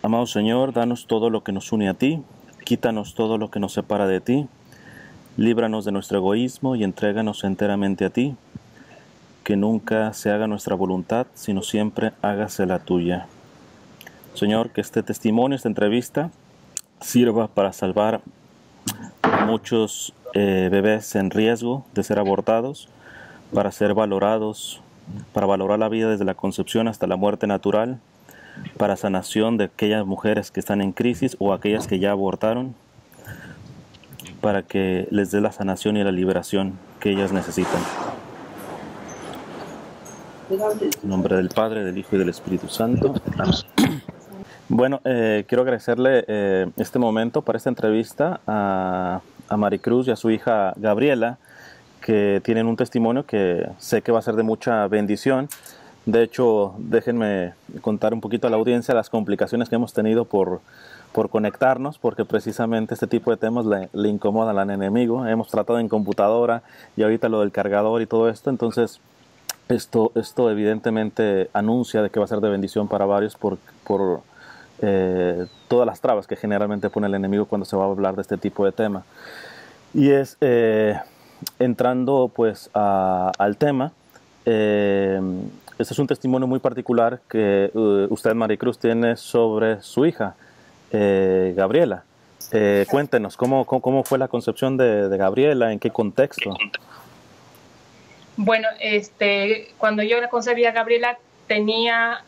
Amado Señor, danos todo lo que nos une a ti, quítanos todo lo que nos separa de ti, líbranos de nuestro egoísmo y entréganos enteramente a ti, que nunca se haga nuestra voluntad, sino siempre hágase la tuya. Señor, que este testimonio, esta entrevista, sirva para salvar a muchos bebés en riesgo de ser abortados, para ser valorados, para valorar la vida desde la concepción hasta la muerte natural, para sanación de aquellas mujeres que están en crisis o aquellas que ya abortaron, para que les dé la sanación y la liberación que ellas necesitan. En nombre del Padre, del Hijo y del Espíritu Santo. Amén. Bueno, quiero agradecerle este momento para esta entrevista a Maricruz y a su hija Gabriela, que tienen un testimonio que sé que va a ser de mucha bendición. De hecho, déjenme contar un poquito a la audiencia las complicaciones que hemos tenido por conectarnos, porque precisamente este tipo de temas le incomodan al enemigo. Hemos tratado en computadora y ahorita lo del cargador y todo esto, entonces esto evidentemente anuncia de que va a ser de bendición para varios por todas las trabas que generalmente pone el enemigo cuando se va a hablar de este tipo de tema. Y es entrando pues al tema. Este es un testimonio muy particular que usted, Maricruz, tiene sobre su hija, Gabriela. Cuéntenos, ¿cómo fue la concepción de Gabriela? ¿En qué contexto? Bueno, cuando yo la concebí a Gabriela,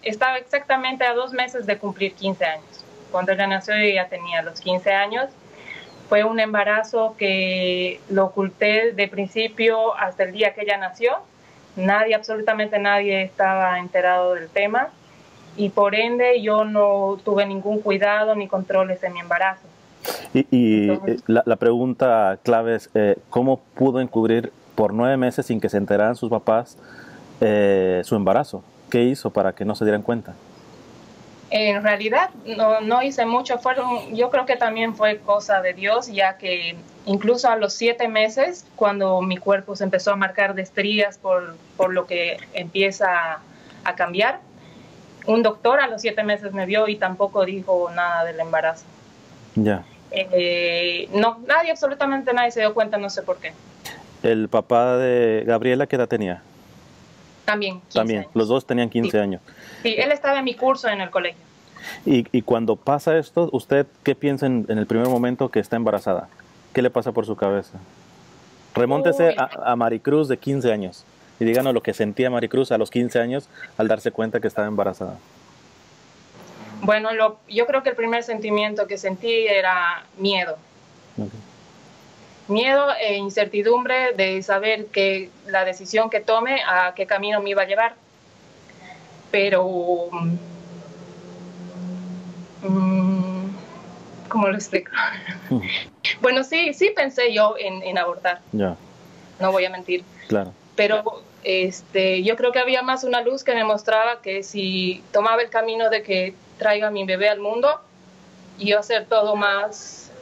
estaba exactamente a 2 meses de cumplir 15 años. Cuando ella nació, ella tenía los 15 años. Fue un embarazo que lo oculté de principio hasta el día que ella nació. Absolutamente nadie estaba enterado del tema y por ende yo no tuve ningún cuidado ni controles en mi embarazo. Entonces, la pregunta clave es, ¿cómo pudo encubrir por 9 meses sin que se enteraran sus papás su embarazo? ¿Qué hizo para que no se dieran cuenta? En realidad no hice mucho, yo creo que también fue cosa de Dios, ya que incluso a los 7 meses, cuando mi cuerpo se empezó a marcar de estrías por lo que empieza a cambiar, un doctor a los 7 meses me vio y tampoco dijo nada del embarazo. Ya. Absolutamente nadie se dio cuenta, no sé por qué. ¿El papá de Gabriela qué edad tenía? También 15 años. Los dos tenían 15 sí. años. Sí, él estaba en mi curso en el colegio. Y cuando pasa esto, ¿usted qué piensa en el primer momento que está embarazada? ¿Qué le pasa por su cabeza? Remóntese a Maricruz de 15 años y díganos lo que sentía Maricruz a los 15 años al darse cuenta que estaba embarazada. Bueno, yo creo que el primer sentimiento que sentí era miedo. Okay. Miedo e incertidumbre de saber que la decisión que tome, a qué camino me iba a llevar. Pero, ¿cómo lo explico? Bueno, sí pensé yo en abortar. Yeah. No voy a mentir. Claro. Pero yo creo que había más una luz que me mostraba que si tomaba el camino de que traiga a mi bebé al mundo, iba a ser todo más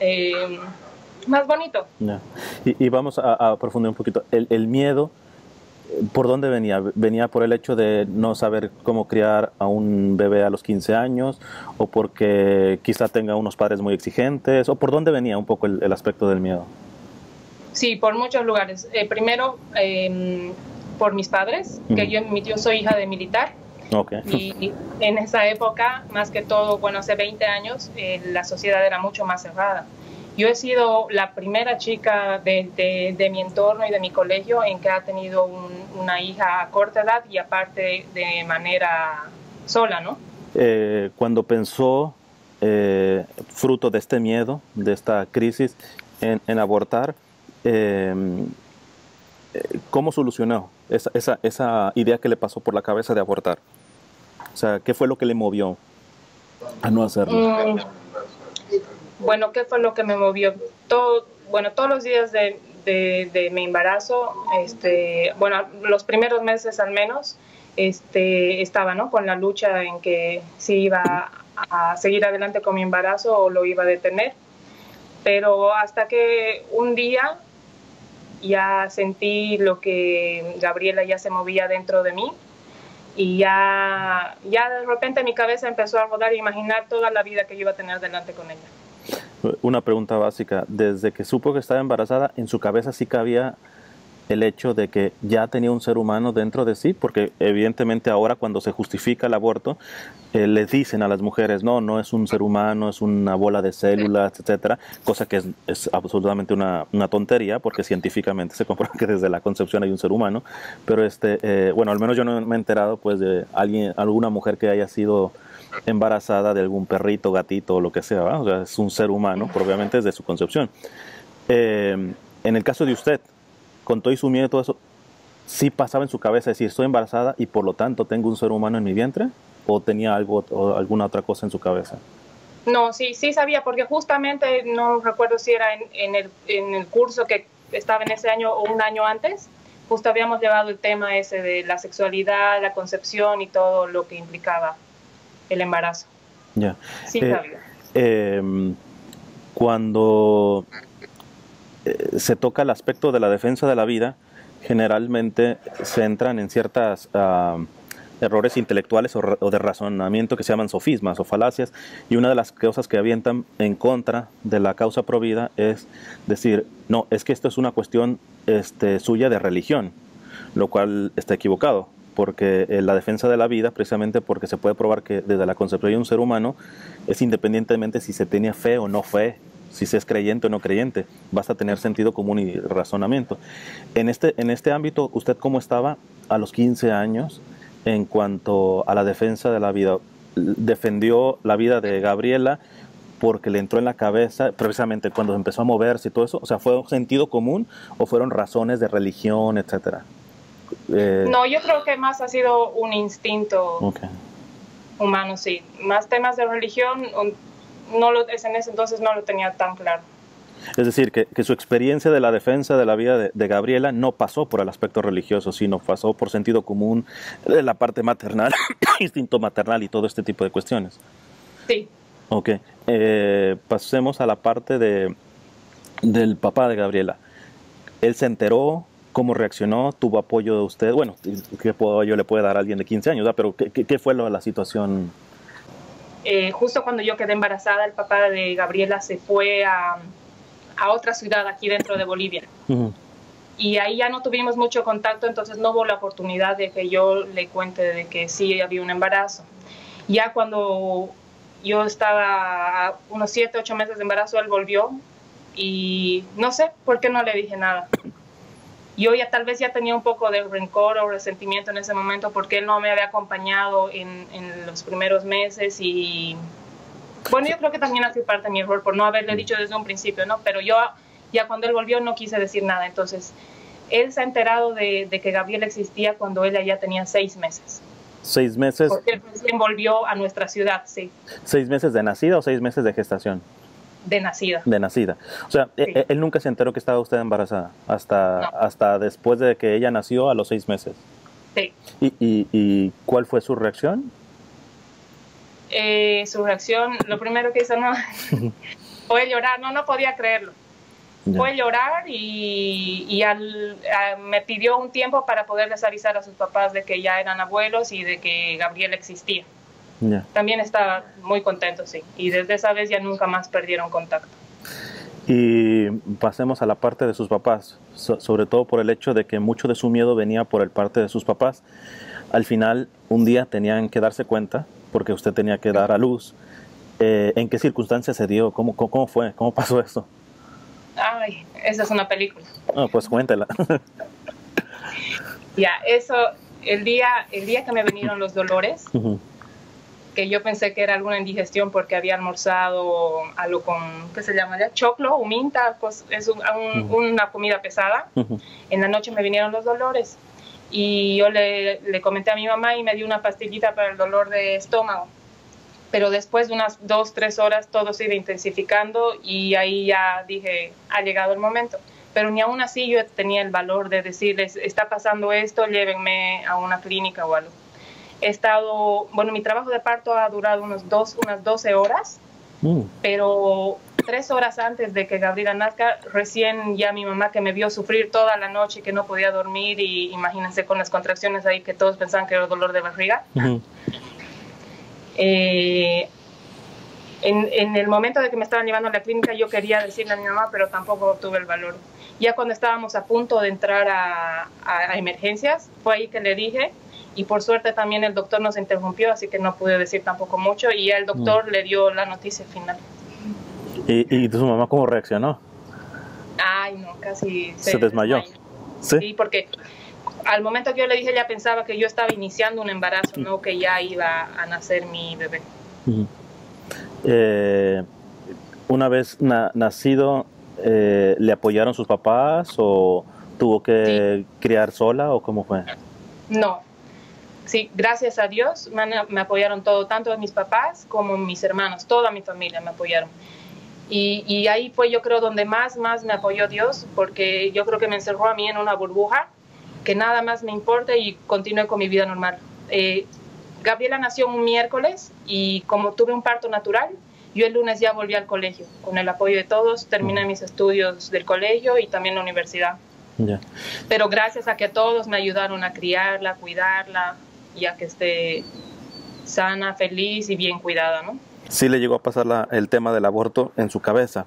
bonito. Yeah. Y vamos a profundizar un poquito. El miedo, ¿por dónde venía? ¿Venía por el hecho de no saber cómo criar a un bebé a los 15 años? ¿O porque quizá tenga unos padres muy exigentes? ¿O por dónde venía un poco el aspecto del miedo? Sí, por muchos lugares. Primero, por mis padres, que yo soy hija de militar. Okay. Y en esa época, más que todo, bueno, hace 20 años, la sociedad era mucho más cerrada. Yo he sido la primera chica de mi entorno y de mi colegio en que ha tenido una hija a corta edad y aparte de manera sola, ¿no? Cuando pensó, fruto de este miedo, de esta crisis, en abortar, ¿cómo solucionó esa idea que le pasó por la cabeza de abortar? O sea, ¿qué fue lo que le movió a no hacerlo? Bueno, ¿qué fue lo que me movió? Todos los días de mi embarazo, los primeros meses al menos, estaba, ¿no?, con la lucha en que si iba a seguir adelante con mi embarazo o lo iba a detener. Pero hasta que un día ya sentí lo que Gabriela ya se movía dentro de mí Y ya de repente mi cabeza empezó a rodar e imaginar toda la vida que yo iba a tener delante con ella. Una pregunta básica. Desde que supo que estaba embarazada, ¿en su cabeza sí cabía el hecho de que ya tenía un ser humano dentro de sí? Porque evidentemente ahora cuando se justifica el aborto, le dicen a las mujeres, no, no es un ser humano, es una bola de células, etcétera, cosa que es absolutamente una tontería, porque científicamente se comprueba que desde la concepción hay un ser humano, pero bueno, al menos yo no me he enterado pues de alguna mujer que haya sido embarazada de algún perrito, gatito o lo que sea, ¿verdad? O sea, es un ser humano, probablemente desde su concepción. En el caso de usted, con todo y su miedo y todo eso, ¿sí pasaba en su cabeza decir, estoy embarazada y por lo tanto tengo un ser humano en mi vientre? ¿O tenía algo o alguna otra cosa en su cabeza? No, sí sabía, porque justamente, no recuerdo si era en el curso que estaba en ese año o un año antes, justo habíamos llevado el tema ese de la sexualidad, la concepción y todo lo que implicaba el embarazo. Ya. Sí sabía. Cuando se toca el aspecto de la defensa de la vida, generalmente se entran en ciertas errores intelectuales o de razonamiento que se llaman sofismas o falacias, y una de las cosas que avientan en contra de la causa pro vida es decir, no, es que esto es una cuestión suya de religión, lo cual está equivocado, porque la defensa de la vida, precisamente porque se puede probar que desde la concepción de un ser humano, es independientemente si se tenía fe o no fe, si se es creyente o no creyente, basta tener sentido común y razonamiento. En este ámbito, ¿usted cómo estaba a los 15 años en cuanto a la defensa de la vida? ¿Defendió la vida de Gabriela porque le entró en la cabeza, precisamente cuando empezó a moverse y todo eso? O sea, ¿fue un sentido común o fueron razones de religión, etcétera? No, yo creo que más ha sido un instinto humano, sí. Más temas de religión, en ese entonces no lo tenía tan claro. Es decir, que su experiencia de la defensa de la vida de Gabriela no pasó por el aspecto religioso, sino pasó por sentido común, la parte maternal, instinto maternal y todo este tipo de cuestiones. Sí. Ok. Pasemos a la parte del papá de Gabriela. Él se enteró, ¿cómo reaccionó? ¿Tuvo apoyo de usted? Bueno, ¿qué apoyo le puede dar a alguien de 15 años? Pero ¿qué fue la situación? Justo cuando yo quedé embarazada, el papá de Gabriela se fue a otra ciudad aquí dentro de Bolivia. Y ahí ya no tuvimos mucho contacto, entonces no hubo la oportunidad de que yo le cuente de que sí había un embarazo. Ya cuando yo estaba a unos 7, 8 meses de embarazo, él volvió y no sé por qué no le dije nada. Yo ya tal vez ya tenía un poco de rencor o resentimiento en ese momento porque él no me había acompañado en los primeros meses y bueno, yo creo que también ha sido parte de mi error por no haberle dicho desde un principio, ¿no? Pero yo ya cuando él volvió no quise decir nada, entonces él se ha enterado de que Gabriela existía cuando ella ya tenía 6 meses. 6 meses. Porque él recién volvió a nuestra ciudad, sí. 6 meses de nacida o 6 meses de gestación? De nacida. De nacida. O sea, sí. Él nunca se enteró que estaba usted embarazada hasta después de que ella nació a los 6 meses. Sí. ¿Y cuál fue su reacción? Su reacción, lo primero que hizo, no, fue llorar, no podía creerlo. Ya. Fue llorar y me pidió un tiempo para poderles avisar a sus papás de que ya eran abuelos y de que Gabriela existía. Ya. También estaba muy contento, sí. Y desde esa vez ya nunca más perdieron contacto. Y pasemos a la parte de sus papás, sobre todo por el hecho de que mucho de su miedo venía por el parte de sus papás. Al final, un día tenían que darse cuenta, porque usted tenía que dar a luz. ¿En qué circunstancias se dio? ¿Cómo fue? ¿Cómo pasó eso? Ay, esa es una película. No, pues cuéntela. Ya, eso, el día que me vinieron los dolores, que yo pensé que era alguna indigestión porque había almorzado algo con, ¿qué se llama ya? Choclo, huminta, es una comida pesada. En la noche me vinieron los dolores y yo le comenté a mi mamá y me dio una pastillita para el dolor de estómago. Pero después de unas 2, 3 horas todo se iba intensificando y ahí ya dije, ha llegado el momento. Pero ni aún así yo tenía el valor de decirles, está pasando esto, llévenme a una clínica o algo. He estado, bueno, mi trabajo de parto ha durado unas 12 horas, pero 3 horas antes de que Gabriela nazca, recién ya mi mamá, que me vio sufrir toda la noche y que no podía dormir, y imagínense con las contracciones ahí que todos pensaban que era dolor de barriga. En el momento de que me estaban llevando a la clínica, yo quería decirle a mi mamá, pero tampoco tuve el valor. Ya cuando estábamos a punto de entrar a emergencias, fue ahí que le dije, y por suerte también el doctor nos interrumpió, así que no pude decir tampoco mucho, y ya el doctor le dio la noticia final. ¿Y tu mamá cómo reaccionó? Ay, no, casi se desmayó. Sí, porque al momento que yo le dije, ella pensaba que yo estaba iniciando un embarazo, no que ya iba a nacer mi bebé. Una vez nacido, ¿le apoyaron sus papás o tuvo que criar sola o cómo fue? No, sí, gracias a Dios me apoyaron todo, tanto mis papás como mis hermanos, toda mi familia me apoyaron. Y ahí fue, yo creo, donde más me apoyó Dios, porque yo creo que me encerró a mí en una burbuja, que nada más me importa, y continué con mi vida normal. Gabriela nació un miércoles y como tuve un parto natural, yo el lunes ya volví al colegio. Con el apoyo de todos, terminé mis estudios del colegio y también la universidad. Pero gracias a que todos me ayudaron a criarla, a cuidarla, y a que esté sana, feliz y bien cuidada, ¿no? Sí le llegó a pasar el tema del aborto en su cabeza,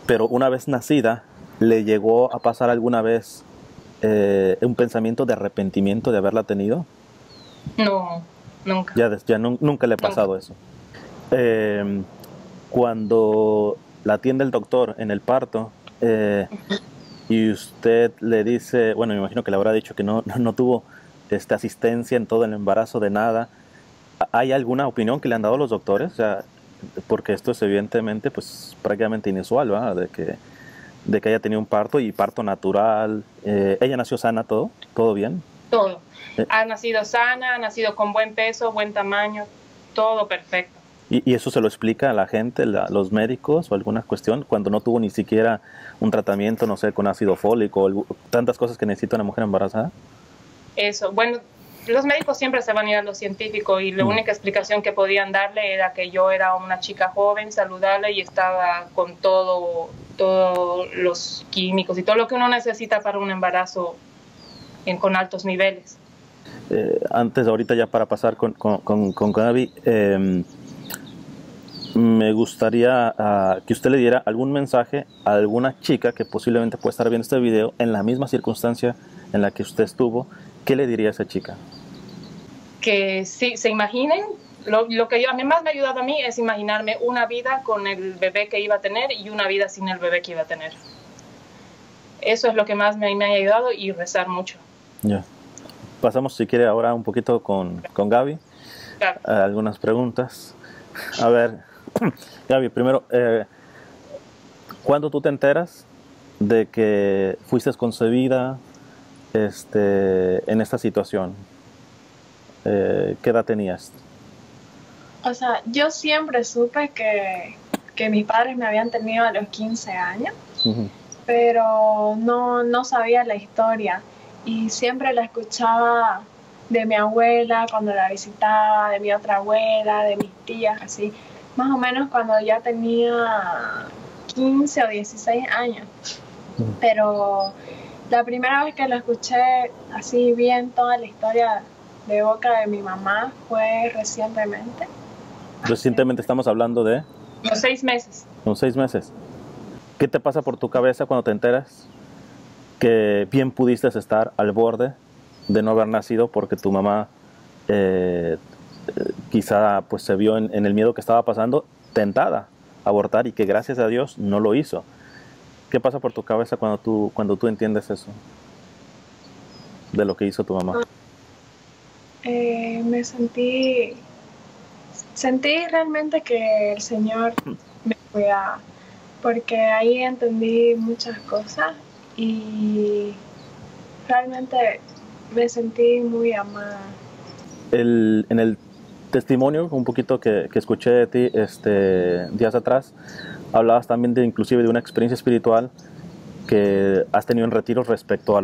pero una vez nacida, ¿le llegó a pasar alguna vez un pensamiento de arrepentimiento de haberla tenido? No, nunca. Nunca le ha pasado eso. Cuando la atiende el doctor en el parto y usted le dice, bueno, me imagino que le habrá dicho que no tuvo asistencia en todo el embarazo de nada, ¿hay alguna opinión que le han dado los doctores? O sea, porque esto es evidentemente pues prácticamente inusual, ¿verdad? De que haya tenido un parto y parto natural. ¿Ella nació sana todo bien? Todo. Ha nacido sana, ha nacido con buen peso, buen tamaño, todo perfecto. ¿Y eso se lo explica a la gente, los médicos o alguna cuestión, cuando no tuvo ni siquiera un tratamiento, no sé, con ácido fólico o tantas cosas que necesita una mujer embarazada? Eso, bueno, los médicos siempre se van a ir a lo científico, y la única explicación que podían darle era que yo era una chica joven, saludable, y estaba con todos los químicos y todo lo que uno necesita para un embarazo con altos niveles. Antes, ahorita ya para pasar con Gaby, me gustaría que usted le diera algún mensaje a alguna chica que posiblemente pueda estar viendo este video en la misma circunstancia en la que usted estuvo. ¿Qué le diría a esa chica? Que sí, se imaginen, lo que a mí más me ha ayudado a mí es imaginarme una vida con el bebé que iba a tener y una vida sin el bebé que iba a tener. Eso es lo que más me ha ayudado, y rezar mucho. Ya. Pasamos, si quiere, ahora un poquito con Gaby. Claro. Algunas preguntas. A ver, Gaby, primero, ¿cuándo tú te enteras de que fuiste concebida en esta situación? ¿Qué edad tenías? O sea, yo siempre supe que mis padres me habían tenido a los 15 años, pero no sabía la historia, y siempre la escuchaba de mi abuela cuando la visitaba, de mi otra abuela, de mis tías, así, más o menos cuando ya tenía 15 o 16 años. Pero la primera vez que lo escuché así bien toda la historia de boca de mi mamá fue recientemente. Recientemente estamos hablando de... Unos 6 meses. Unos 6 meses. ¿Qué te pasa por tu cabeza cuando te enteras que bien pudiste estar al borde de no haber nacido porque tu mamá quizá pues se vio en el miedo que estaba pasando, tentada a abortar, y que gracias a Dios no lo hizo? ¿Qué pasa por tu cabeza cuando tú entiendes eso de lo que hizo tu mamá? Me sentí realmente que el Señor me cuidaba, porque ahí entendí muchas cosas y realmente me sentí muy amada. En el testimonio un poquito que escuché de ti días atrás, hablabas también inclusive de una experiencia espiritual que has tenido en retiros respecto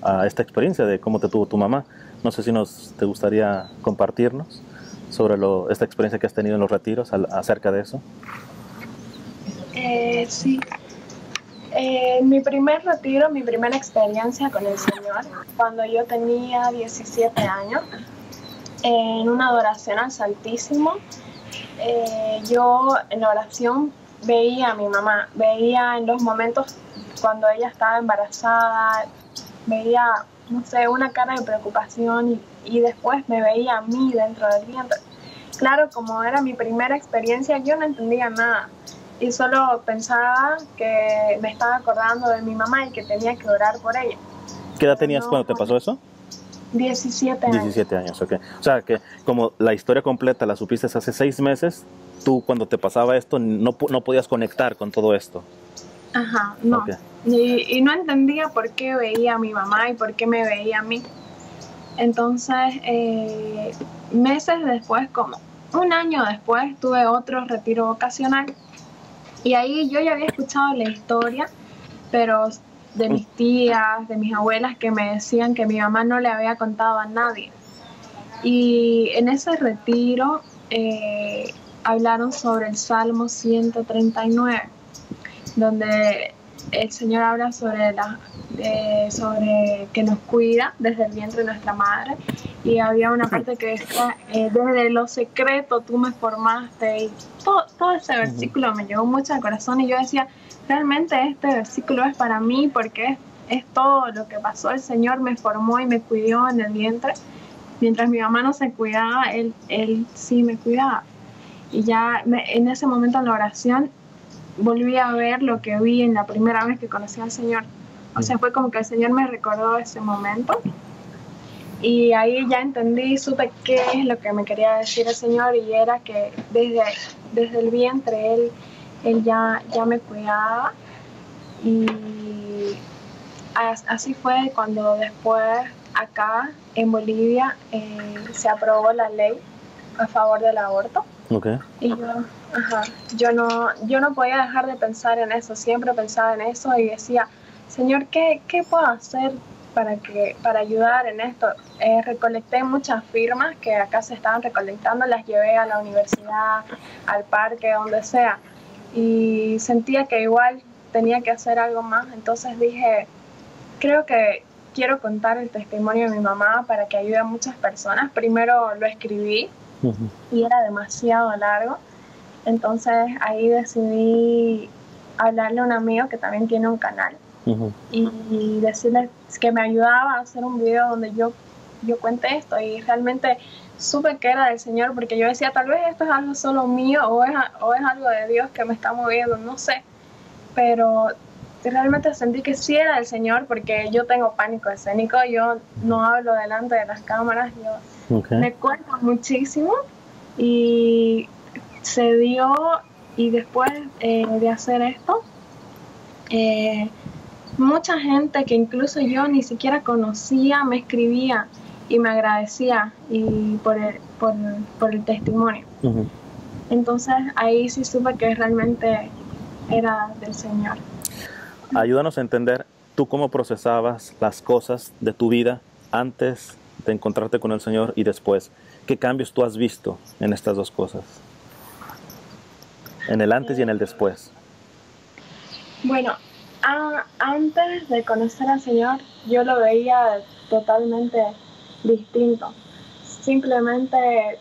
a esta experiencia de cómo te tuvo tu mamá. No sé si te gustaría compartirnos sobre esta experiencia que has tenido en los retiros acerca de eso. Sí. Mi primer retiro, mi primera experiencia con el Señor, cuando yo tenía 17 años, en una adoración al Santísimo, yo en la oración veía a mi mamá, veía en los momentos cuando ella estaba embarazada, veía, no sé, una cara de preocupación y después me veía a mí dentro del vientre. Claro, como era mi primera experiencia, yo no entendía nada y solo pensaba que me estaba acordando de mi mamá y que tenía que orar por ella. ¿Qué edad tenías cuando te pasó eso? 17 años. 17 años, ok. O sea, que como la historia completa la supiste hace 6 meses, tú cuando te pasaba esto no podías conectar con todo esto. Ajá, no. Okay. Y no entendía por qué veía a mi mamá y por qué me veía a mí. Entonces, meses después, como un año después, tuve otro retiro vocacional. Y ahí yo ya había escuchado la historia, pero de mis tías, de mis abuelas, que me decían que mi mamá no le había contado a nadie. Y en ese retiro hablaron sobre el Salmo 139, donde el Señor habla sobre que nos cuida desde el vientre de nuestra madre, y había una parte que decía, desde lo secreto tú me formaste, y todo ese versículo me llegó mucho al corazón, y yo decía, realmente este versículo es para mí, porque es todo lo que pasó. El Señor me formó y me cuidó en el vientre. Mientras mi mamá no se cuidaba, él sí me cuidaba. Y ya en ese momento en la oración volví a ver lo que vi en la primera vez que conocí al Señor. O sea, fue como que el Señor me recordó ese momento. Y ahí ya entendí, supe qué es lo que me quería decir el Señor, y era que desde el vientre Él ya me cuidaba. Y así fue cuando después acá en Bolivia se aprobó la ley a favor del aborto. Okay. Y yo no podía dejar de pensar en eso, siempre pensaba en eso y decía, Señor, ¿qué puedo hacer para ayudar en esto? Recolecté muchas firmas que acá se estaban recolectando, las llevé a la universidad, al parque, donde sea, y sentía que igual tenía que hacer algo más. Entonces dije, creo que quiero contar el testimonio de mi mamá para que ayude a muchas personas. Primero lo escribí y era demasiado largo, entonces ahí decidí hablarle a un amigo que también tiene un canal y decirle que me ayudaba a hacer un video donde yo cuente esto, y realmente supe que era del Señor, porque yo decía, tal vez esto es algo solo mío o es algo de Dios que me está moviendo, no sé, pero realmente sentí que sí era del Señor, porque yo tengo pánico escénico, yo no hablo delante de las cámaras, me cuesta muchísimo, y se dio. Y después de hacer esto, mucha gente que incluso yo ni siquiera conocía me escribía y me agradecía por el testimonio. Entonces ahí sí supe que realmente era del Señor. Ayúdanos a entender tú cómo procesabas las cosas de tu vida antes de encontrarte con el Señor y después. ¿Qué cambios tú has visto en estas dos cosas? En el antes y en el después. Bueno, antes de conocer al Señor, yo lo veía totalmente distinto. Simplemente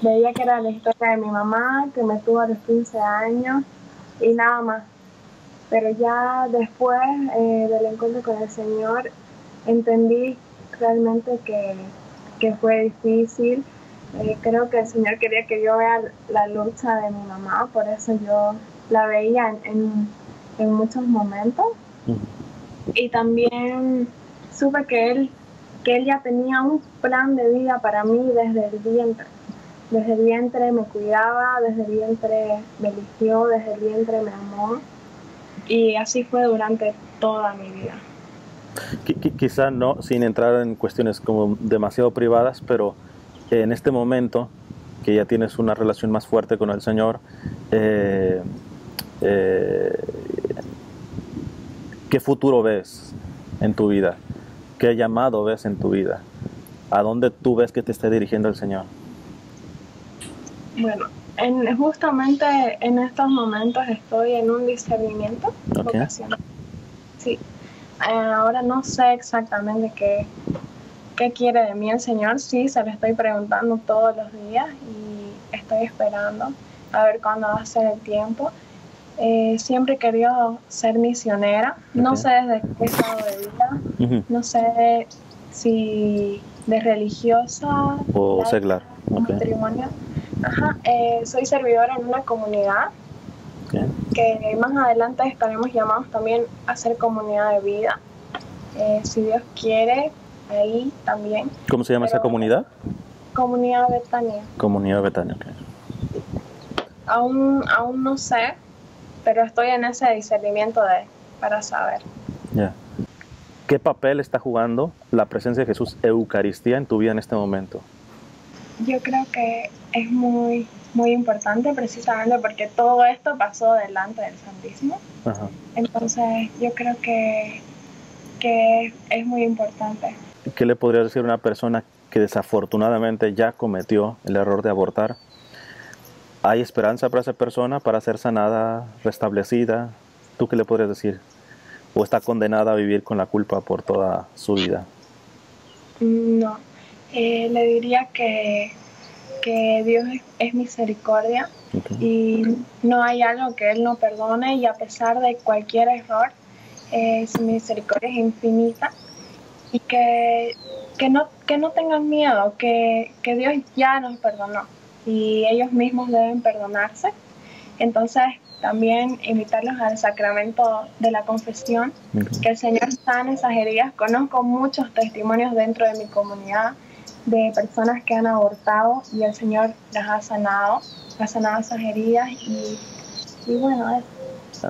veía que era la historia de mi mamá, que me tuvo a los 15 años y nada más. Pero ya después del encuentro con el Señor, entendí realmente que fue difícil. Creo que el Señor quería que yo vea la lucha de mi mamá, por eso yo la veía en muchos momentos. Y también supe que él ya tenía un plan de vida para mí desde el vientre. Desde el vientre me cuidaba, desde el vientre me eligió, desde el vientre me amó. Y así fue durante toda mi vida. Quizá no, sin entrar en cuestiones como demasiado privadas, pero en este momento que ya tienes una relación más fuerte con el Señor, ¿qué futuro ves en tu vida? ¿Qué llamado ves en tu vida? ¿A dónde tú ves que te está dirigiendo el Señor? Bueno, Justamente en estos momentos estoy en un discernimiento Okay. vocacional. Sí. Ahora no sé exactamente qué quiere de mí el Señor. Sí, se lo estoy preguntando todos los días y estoy esperando a ver cuándo va a ser el tiempo. Siempre he querido ser misionera. No Okay. sé desde qué estado de vida. No sé si de religiosa O laica, seglar. Okay. matrimonio. Ajá, soy servidora en una comunidad Okay. que más adelante estaremos llamados también a ser comunidad de vida. Si Dios quiere, ahí también. ¿Cómo se llama esa comunidad? Comunidad Betania. Comunidad Betania. Okay. Aún no sé, pero estoy en ese discernimiento para saber. Yeah. ¿Qué papel está jugando la presencia de Jesús, Eucaristía, en tu vida en este momento? Yo creo que es muy, muy importante precisamente porque todo esto pasó delante del Santísimo. Ajá. Entonces yo creo que es muy importante. ¿Qué le podrías decir a una persona que desafortunadamente ya cometió el error de abortar? ¿Hay esperanza para esa persona para ser sanada, restablecida? ¿Tú qué le podrías decir? ¿O está condenada a vivir con la culpa por toda su vida? No, le diría que Dios es misericordia. Okay. Y no hay algo que Él no perdone, y a pesar de cualquier error, su misericordia es infinita, y que no tengan miedo, que Dios ya nos perdonó y ellos mismos deben perdonarse. Entonces también invitarlos al sacramento de la confesión, que el Señor sane esas heridas. Conozco muchos testimonios dentro de mi comunidad de personas que han abortado y el Señor las ha sanado esas heridas, y bueno,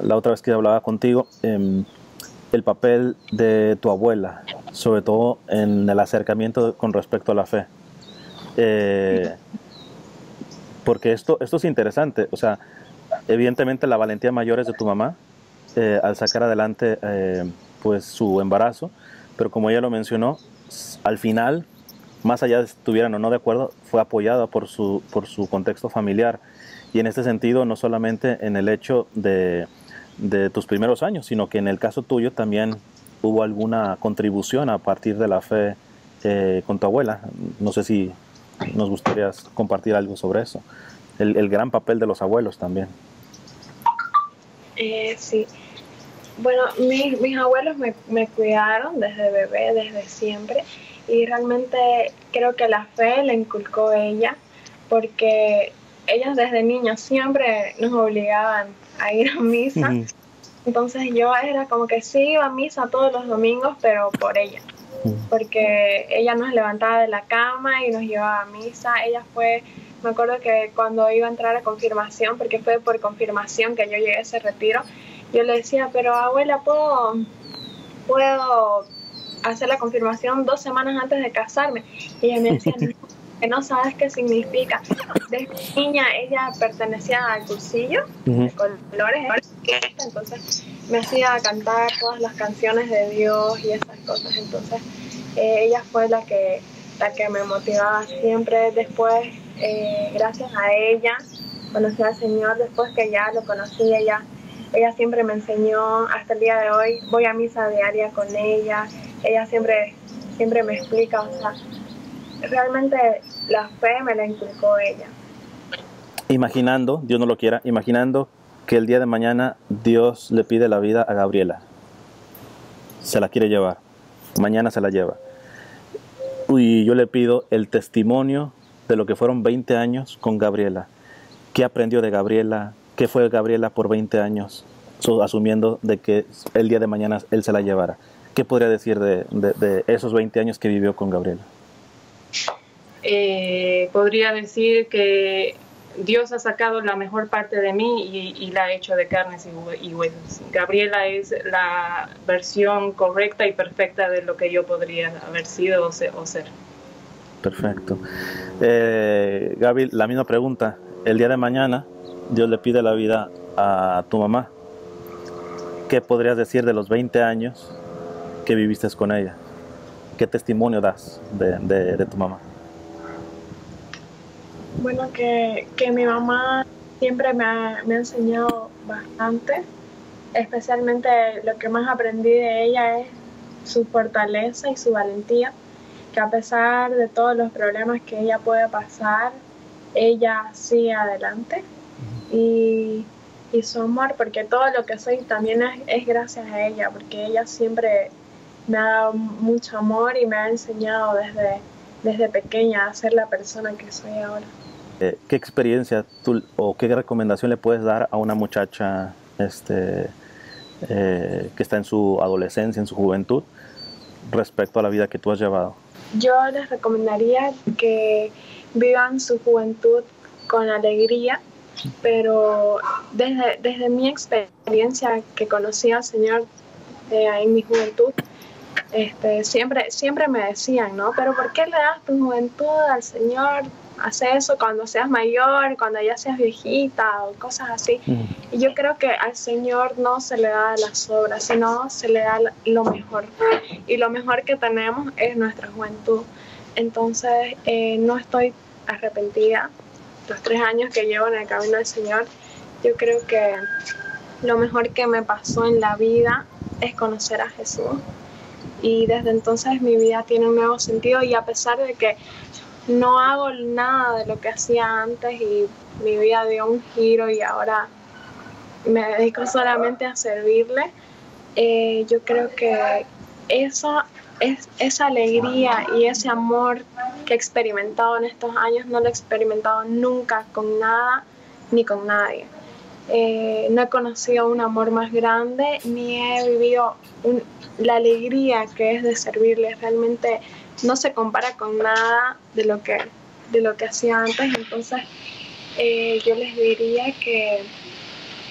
La otra vez que hablaba contigo, el papel de tu abuela, sobre todo en el acercamiento con respecto a la fe. Porque esto es interesante, o sea, evidentemente la valentía mayor es de tu mamá al sacar adelante pues su embarazo, pero como ella lo mencionó, al final, más allá de si estuvieran o no de acuerdo, fue apoyada por su contexto familiar. Y en este sentido, no solamente en el hecho de tus primeros años, sino que en el caso tuyo también hubo alguna contribución a partir de la fe con tu abuela. No sé si nos gustaría compartir algo sobre eso. El gran papel de los abuelos también. Sí. Bueno, mis abuelos me cuidaron desde bebé, desde siempre, y realmente creo que la fe la inculcó ella, porque ellas desde niños siempre nos obligaban a ir a misa. Entonces yo era como que sí iba a misa todos los domingos, pero por ella, porque ella nos levantaba de la cama y nos llevaba a misa. Me acuerdo que cuando iba a entrar a confirmación, porque fue por confirmación que yo llegué a ese retiro, yo le decía, pero abuela, ¿puedo hacer la confirmación 2 semanas antes de casarme? Y ella me decía, no, que no sabes qué significa. Desde niña ella pertenecía al cursillo de colores, entonces me hacía cantar todas las canciones de Dios y esas cosas. Entonces ella fue la que me motivaba siempre. Después, gracias a ella, conocí al Señor. Después que ya lo conocí, ella siempre me enseñó. Hasta el día de hoy voy a misa diaria con ella. Ella siempre me explica, o sea, realmente la fe me la inculcó ella. Imaginando, Dios no lo quiera, imaginando que el día de mañana Dios le pide la vida a Gabriela. Se la quiere llevar. Mañana se la lleva. Y yo le pido el testimonio de lo que fueron 20 años con Gabriela. ¿Qué aprendió de Gabriela? ¿Qué fue Gabriela por 20 años? Asumiendo de que el día de mañana él se la llevara. ¿Qué podría decir de esos 20 años que vivió con Gabriela? Podría decir que Dios ha sacado la mejor parte de mí y la ha hecho de carnes y huesos. Gabriela es la versión correcta y perfecta de lo que yo podría haber sido o ser. Perfecto. Gaby, la misma pregunta. El día de mañana Dios le pide la vida a tu mamá. ¿Qué podrías decir de los 20 años que viviste con ella? ¿Qué testimonio das de tu mamá? Bueno, que mi mamá siempre me ha enseñado bastante, especialmente lo que más aprendí de ella es su fortaleza y su valentía, que a pesar de todos los problemas que ella puede pasar, ella sigue adelante y, y su amor, porque todo lo que soy también es gracias a ella, porque ella siempre me ha dado mucho amor y me ha enseñado desde pequeña a ser la persona que soy ahora. ¿Qué experiencia tú, o qué recomendación le puedes dar a una muchacha que está en su adolescencia, en su juventud, respecto a la vida que tú has llevado? Yo les recomendaría que vivan su juventud con alegría, pero desde mi experiencia que conocí al Señor en mi juventud, siempre me decían, ¿no? Pero ¿por qué le das tu juventud al Señor? Haz eso cuando seas mayor, cuando ya seas viejita o cosas así. Y yo creo que al Señor no se le da las obras, sino se le da lo mejor. Y lo mejor que tenemos es nuestra juventud. Entonces, no estoy arrepentida. Los 3 años que llevo en el camino del Señor, yo creo que lo mejor que me pasó en la vida es conocer a Jesús. Y desde entonces mi vida tiene un nuevo sentido, y a pesar de que no hago nada de lo que hacía antes y mi vida dio un giro y ahora me dedico solamente a servirle, yo creo que esa alegría y ese amor que he experimentado en estos años no lo he experimentado nunca con nada ni con nadie. No he conocido un amor más grande ni he vivido la alegría que es de servirles. Realmente no se compara con nada de lo que hacía antes. Entonces yo les diría que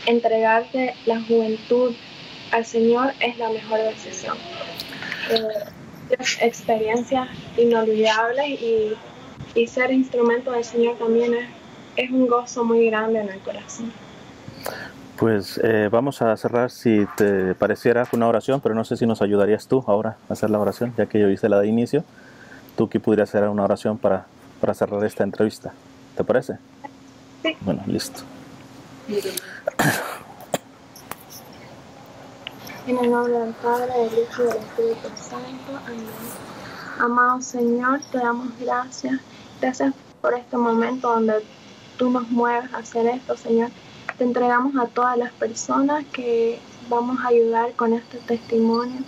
entregarle la juventud al Señor es la mejor decisión. Experiencias inolvidables y ser instrumento del Señor también es un gozo muy grande en el corazón. Pues vamos a cerrar, si te pareciera, con una oración, pero no sé si nos ayudarías tú ahora a hacer la oración, ya que yo hice la de inicio. Tú que pudieras hacer una oración para cerrar esta entrevista. ¿Te parece? Sí. Bueno, listo. En el nombre del Padre, del Hijo y del Espíritu Santo. Amén. Amado Señor, te damos gracias. Gracias por este momento donde tú nos mueves a hacer esto, Señor. Te entregamos a todas las personas que vamos a ayudar con este testimonio.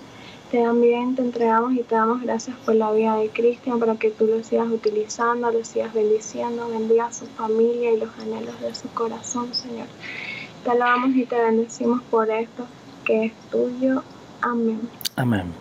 También te entregamos y te damos gracias por la vida de Cristian, para que tú lo sigas utilizando, lo sigas bendiciendo, bendiga a su familia y los anhelos de su corazón, Señor. Te alabamos y te bendecimos por esto que es tuyo. Amén. Amén.